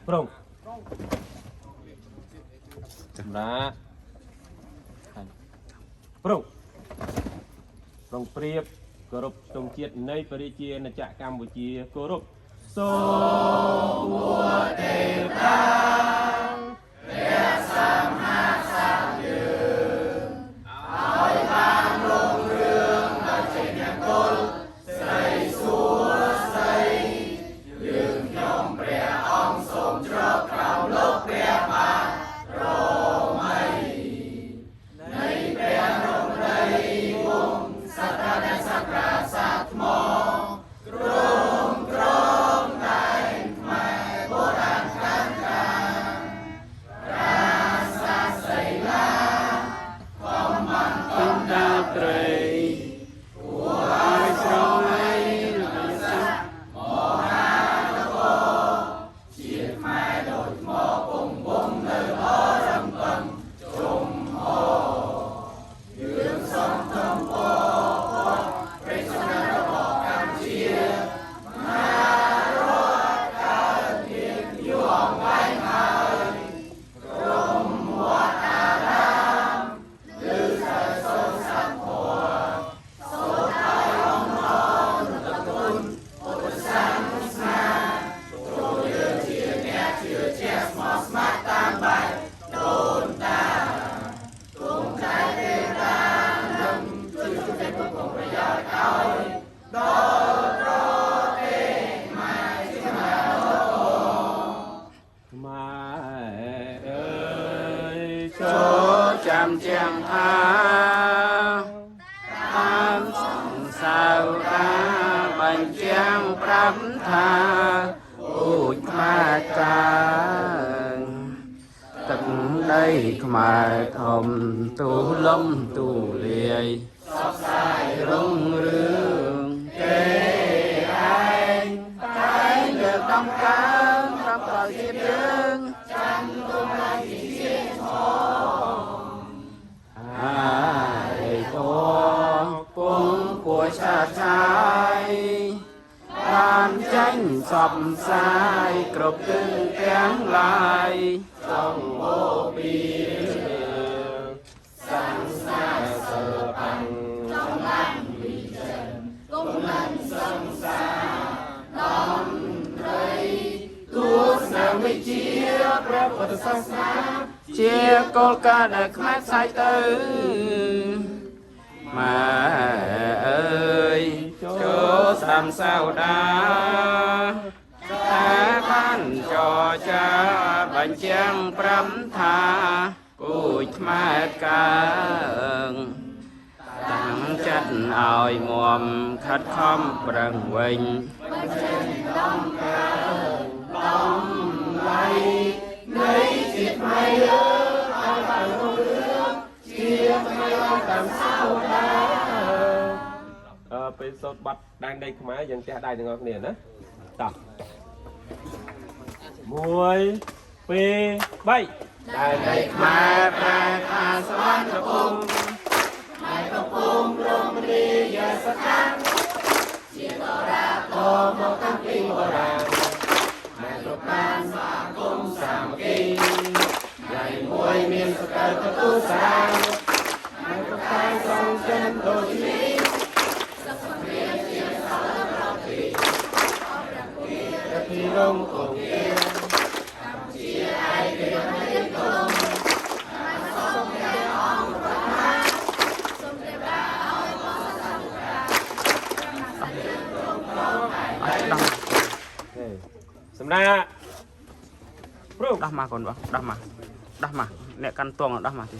ប្រុងសម្រាប់ប្រុងព្រៀបគោរពទង់ជាតិនៃប្រជាជាណាចក្រកម្ពុជាគោរពសូមវត្តទេតាព្រះសម្មាសម្ពុទ្ធឲ្យបានរុងរឿងដល់ចេញគលស្រីសួស្ដីយើងខ្ញុំព្រះអង្គសូមជ្រកក្រោមលោកព្រះបាទរមីនៃព្រះរំដីវងសក្តានុសក្រាសាថ្មក្រមតែងខ្មែរបុរាណកាលរាសាសីឡាកំបានកំដាលត្រីគួរឲ្យស្រឡាញ់រសាមហានគរជាតិខ្មែរដូចមកពងវងនៅអរំពឹងជុំហោយើងសូមខំពោព្រះសម្ដេចរបស់កម្ពុជាមហារដ្ឋកើតមានយូរអង្វែងហើយក្រុមវត្តអារាមឬតែសូរស័ក្តិធម៌សូមឲ្យអង្គរតគុណពុទ្ធសាសនាចូលយើងជាអ្នកជឿជាក់ស្មោះស្ម័គ្រតាមបែបដូនតាគង់ใจទេវតានឹងជួយជួយពុទ្ធប្រយោជន៍ឲ្យដល់ប្រទេសខ្មែរជាមហានគរខ្មែរអើយចូលចាំចាំថាតាមសង្សារតាបញ្ចាំងប្រាប់ថាពូជខ្មែរកាទឹកដីខ្មែរធំទូលំទូលាយសពសាយរុងរឿងគេឯងតែងលើកដំកើងប្រាប់ដល់ជាតិយើងចាំទុំឲ្យជាធំហើយតពងពួយឆាឆាយបានចាញ់សពសាយគ្រប់ទិសទាំងឡាយចង់មកពីសង្សារសើបាំងចំបានវិចិត្រគុំមិនសង្សារដំរីទស្សនវិជ្ជាព្រះពុទ្ធសាសនាជាគោលការណ៍ដែលខ្មែរផ្សាយទៅម៉ែអើយចូលស្ដាំសាវតាតែបានចរចាបញ្ចាំងប្រាំថាពូជខ្មែរកើងតាំងចិត្តឲ្យមមខិតខំប្រឹងវិញបញ្ចេញដំកើងដំឡៃនៃជាតិខ្មែរឲ្យបានរុងរឿងជាខ្មែរតាមសាវតាពេលសូត្របាត់ដែនដីខ្មែរយើងចេះដៃទាំងអស់គ្នាណាតោះ1 2 3ដែនដីខ្មែរប្រែថាសវណ្ណភូមិហើយកំពុងរំលាយសកម្មជាបរាតមកតាំងពីបុរាណតែគ្រប់បានសាគមសាមគ្គីថ្ងៃមួយមានសកលទទួលសារតែគ្រប់តែសងចិនដូចនេះពីរងគង់ជាកម្ពុជាឯករាជ្យនៃកុំសូមព្រះអង្គប្រមាសូមទេវតាឲ្យមកសាធុការសម្រាប់ព្រោះដោះមកកូនបងដោះមកអ្នកកាន់តួងដោះមកទី